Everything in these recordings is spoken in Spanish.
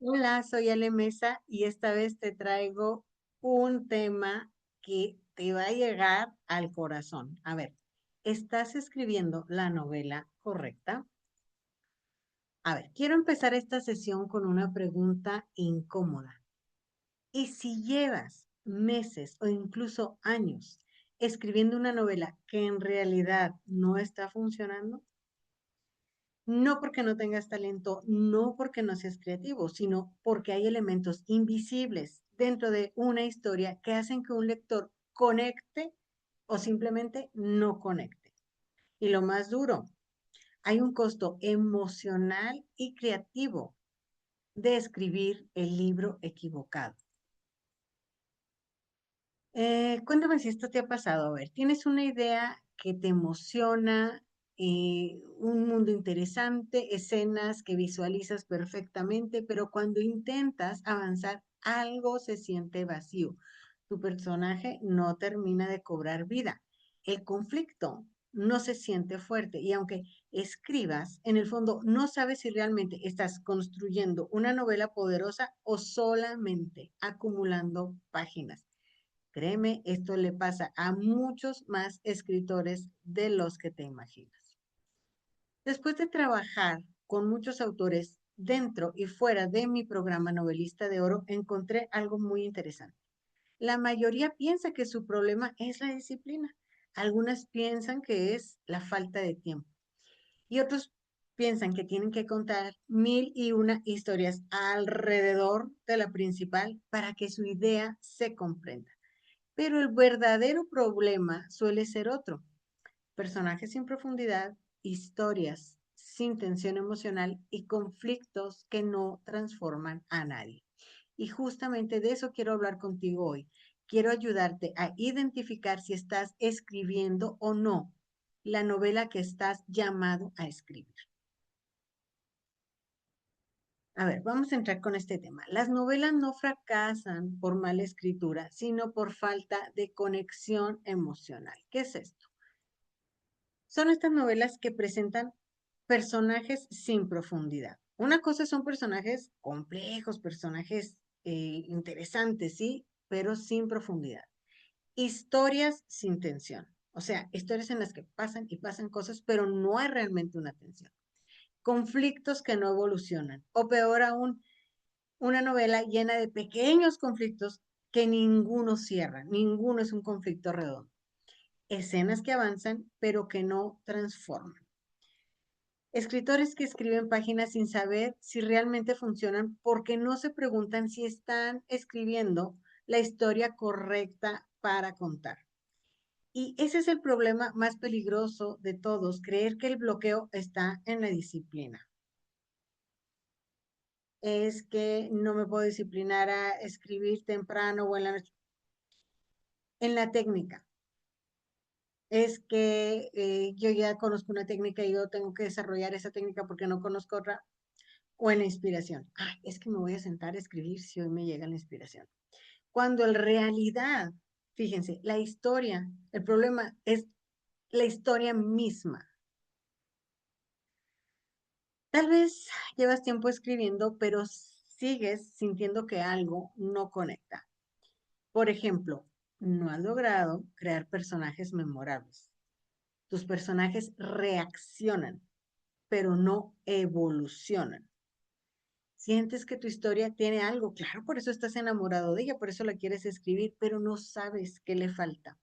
Hola, soy Ale Mesa y esta vez te traigo un tema que te va a llegar al corazón. A ver, ¿estás escribiendo la novela correcta? A ver, quiero empezar esta sesión con una pregunta incómoda. ¿Y si llevas meses o incluso años escribiendo una novela que en realidad no está funcionando? No porque no tengas talento, no porque no seas creativo, sino porque hay elementos invisibles dentro de una historia que hacen que un lector conecte o simplemente no conecte. Y lo más duro, hay un costo emocional y creativo de escribir el libro equivocado. Cuéntame si esto te ha pasado. A ver, ¿tienes una idea que te emociona, un mundo interesante, escenas que visualizas perfectamente, pero cuando intentas avanzar, algo se siente vacío? Tu personaje no termina de cobrar vida. El conflicto no se siente fuerte y aunque escribas, en el fondo no sabes si realmente estás construyendo una novela poderosa o solamente acumulando páginas. Créeme, esto le pasa a muchos más escritores de los que te imaginas. Después de trabajar con muchos autores dentro y fuera de mi programa Novelista de Oro, encontré algo muy interesante. La mayoría piensa que su problema es la disciplina. Algunas piensan que es la falta de tiempo y otros piensan que tienen que contar mil y una historias alrededor de la principal para que su idea se comprenda. Pero el verdadero problema suele ser otro: personajes sin profundidad, historias sin tensión emocional y conflictos que no transforman a nadie. Y justamente de eso quiero hablar contigo hoy. Quiero ayudarte a identificar si estás escribiendo o no la novela que estás llamado a escribir. A ver, vamos a entrar con este tema. Las novelas no fracasan por mala escritura, sino por falta de conexión emocional. ¿Qué es esto? Son estas novelas que presentan personajes sin profundidad. Una cosa son personajes complejos, personajes interesantes, sí, pero sin profundidad. Historias sin tensión. O sea, historias en las que pasan y pasan cosas, pero no hay realmente una tensión. Conflictos que no evolucionan. O peor aún, una novela llena de pequeños conflictos que ninguno cierra, ninguno es un conflicto redondo. Escenas que avanzan, pero que no transforman. Escritores que escriben páginas sin saber si realmente funcionan porque no se preguntan si están escribiendo la historia correcta para contar. Y ese es el problema más peligroso de todos: creer que el bloqueo está en la disciplina. Es que no me puedo disciplinar a escribir temprano o en la noche. En la técnica. Es que yo ya conozco una técnica y yo tengo que desarrollar esa técnica porque no conozco otra. O en la inspiración. Ay, es que me voy a sentar a escribir si hoy me llega la inspiración. Cuando en realidad, fíjense, la historia, el problema es la historia misma. Tal vez llevas tiempo escribiendo, pero sigues sintiendo que algo no conecta. Por ejemplo, no has logrado crear personajes memorables. Tus personajes reaccionan, pero no evolucionan. Sientes que tu historia tiene algo, claro, por eso estás enamorado de ella, por eso la quieres escribir, pero no sabes qué le falta.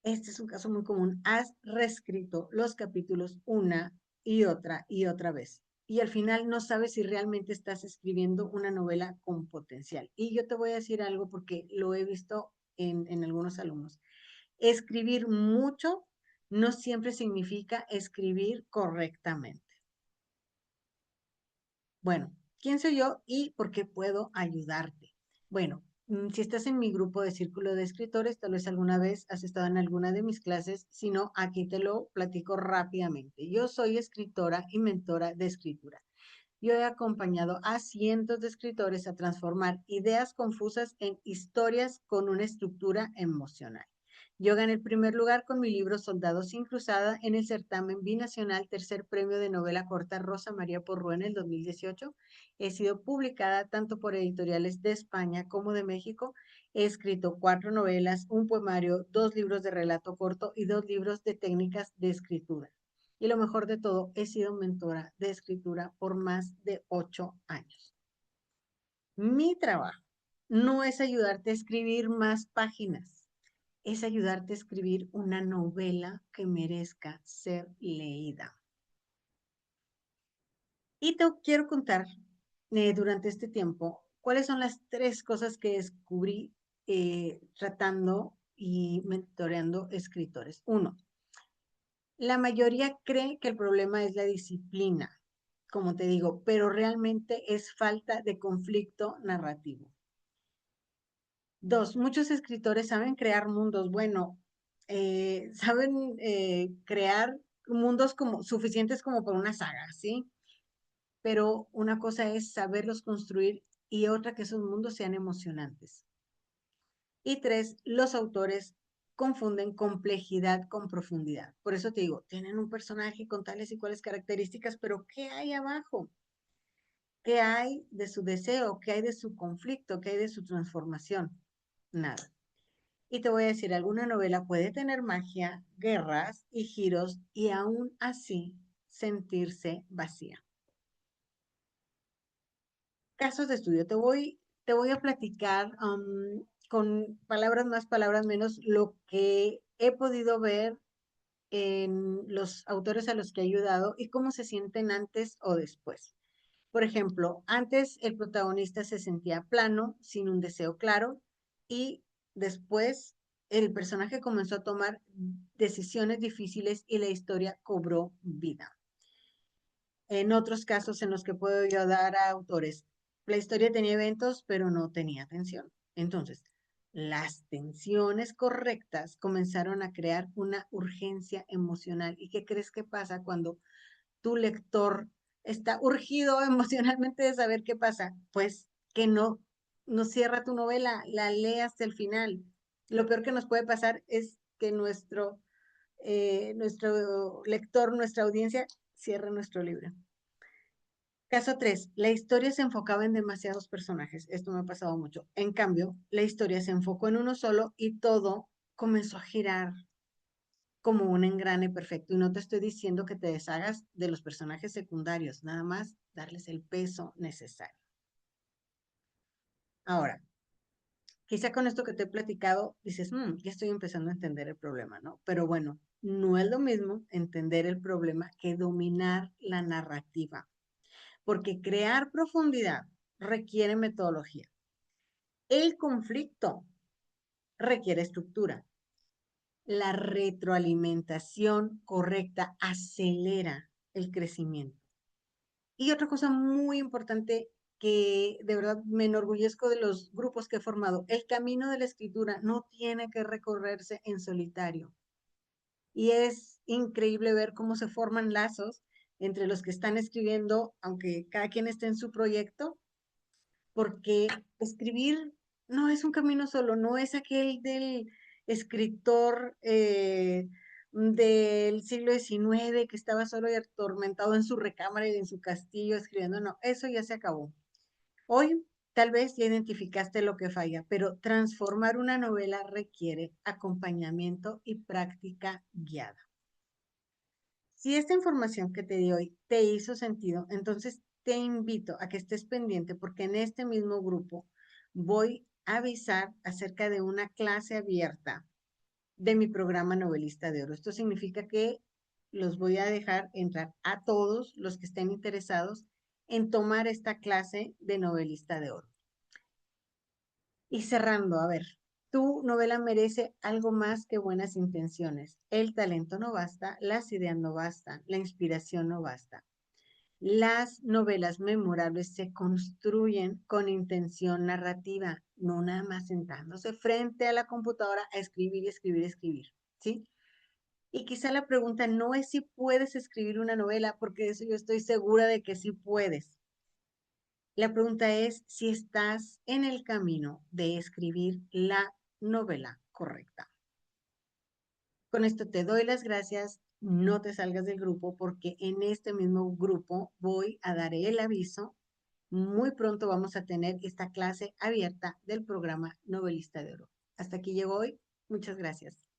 Este es un caso muy común. Has reescrito los capítulos una y otra vez. Y al final no sabes si realmente estás escribiendo una novela con potencial. Y yo te voy a decir algo porque lo he visto en algunos alumnos. Escribir mucho no siempre significa escribir correctamente. Bueno, ¿quién soy yo y por qué puedo ayudarte? Bueno, si estás en mi grupo de círculo de escritores, tal vez alguna vez has estado en alguna de mis clases, si no, aquí te lo platico rápidamente. Yo soy escritora y mentora de escritura. Yo he acompañado a cientos de escritores a transformar ideas confusas en historias con una estructura emocional. Yo gané el primer lugar con mi libro Soldados sin cruzada en el certamen binacional tercer premio de novela corta Rosa María Porrué en el 2018. He sido publicada tanto por editoriales de España como de México. He escrito 4 novelas, un poemario, 2 libros de relato corto y 2 libros de técnicas de escritura. Y lo mejor de todo, he sido mentora de escritura por más de 8 años. Mi trabajo no es ayudarte a escribir más páginas, es ayudarte a escribir una novela que merezca ser leída. Y te quiero contar durante este tiempo cuáles son las 3 cosas que descubrí tratando y mentoreando escritores. Uno, la mayoría cree que el problema es la disciplina, como te digo, pero realmente es falta de conflicto narrativo. 2, muchos escritores saben crear mundos, bueno, saben crear mundos como suficientes como para una saga, ¿sí? Pero una cosa es saberlos construir y otra que esos mundos sean emocionantes. Y 3, los autores confunden complejidad con profundidad. Por eso te digo, tienen un personaje con tales y cuales características, pero ¿qué hay abajo? ¿Qué hay de su deseo? ¿Qué hay de su conflicto? ¿Qué hay de su transformación? Nada. Y te voy a decir, alguna novela puede tener magia, guerras y giros y aún así sentirse vacía. Casos de estudio. Te voy a platicar con palabras más, palabras menos, lo que he podido ver en los autores a los que he ayudado y cómo se sienten antes o después. Por ejemplo, antes el protagonista se sentía plano, sin un deseo claro, y después el personaje comenzó a tomar decisiones difíciles y la historia cobró vida. En otros casos en los que puedo yo dar a autores, la historia tenía eventos, pero no tenía tensión. Entonces, las tensiones correctas comenzaron a crear una urgencia emocional. ¿Y qué crees que pasa cuando tu lector está urgido emocionalmente de saber qué pasa? Pues que no cierra tu novela, la lee hasta el final. Lo peor que nos puede pasar es que nuestro lector, nuestra audiencia, cierre nuestro libro. Caso 3, la historia se enfocaba en demasiados personajes. Esto me ha pasado mucho. En cambio, la historia se enfocó en uno solo y todo comenzó a girar como un engrane perfecto. Y no te estoy diciendo que te deshagas de los personajes secundarios, nada más darles el peso necesario. Ahora, quizá con esto que te he platicado, dices, ya estoy empezando a entender el problema, ¿no? Pero bueno, no es lo mismo entender el problema que dominar la narrativa, porque crear profundidad requiere metodología. El conflicto requiere estructura. La retroalimentación correcta acelera el crecimiento. Y otra cosa muy importante que de verdad me enorgullezco de los grupos que he formado, el camino de la escritura no tiene que recorrerse en solitario. Y es increíble ver cómo se forman lazos entre los que están escribiendo, aunque cada quien esté en su proyecto, porque escribir no es un camino solo, no es aquel del escritor del siglo XIX que estaba solo y atormentado en su recámara y en su castillo escribiendo, no, eso ya se acabó. Hoy tal vez ya identificaste lo que falla, pero transformar una novela requiere acompañamiento y práctica guiada. Si esta información que te di hoy te hizo sentido, entonces te invito a que estés pendiente porque en este mismo grupo voy a avisar acerca de una clase abierta de mi programa Novelista de Oro. Esto significa que los voy a dejar entrar a todos los que estén interesados en tomar esta clase de Novelista de Oro. Y cerrando, a ver, tu novela merece algo más que buenas intenciones. El talento no basta, las ideas no bastan, la inspiración no basta. Las novelas memorables se construyen con intención narrativa, no nada más sentándose frente a la computadora a escribir y escribir y escribir, ¿sí? Y quizá la pregunta no es si puedes escribir una novela, porque eso yo estoy segura de que sí puedes. La pregunta es si estás en el camino de escribir la novela correcta. Con esto te doy las gracias. No te salgas del grupo porque en este mismo grupo voy a dar el aviso. Muy pronto vamos a tener esta clase abierta del programa Novelista de Oro. Hasta aquí llegó hoy. Muchas gracias.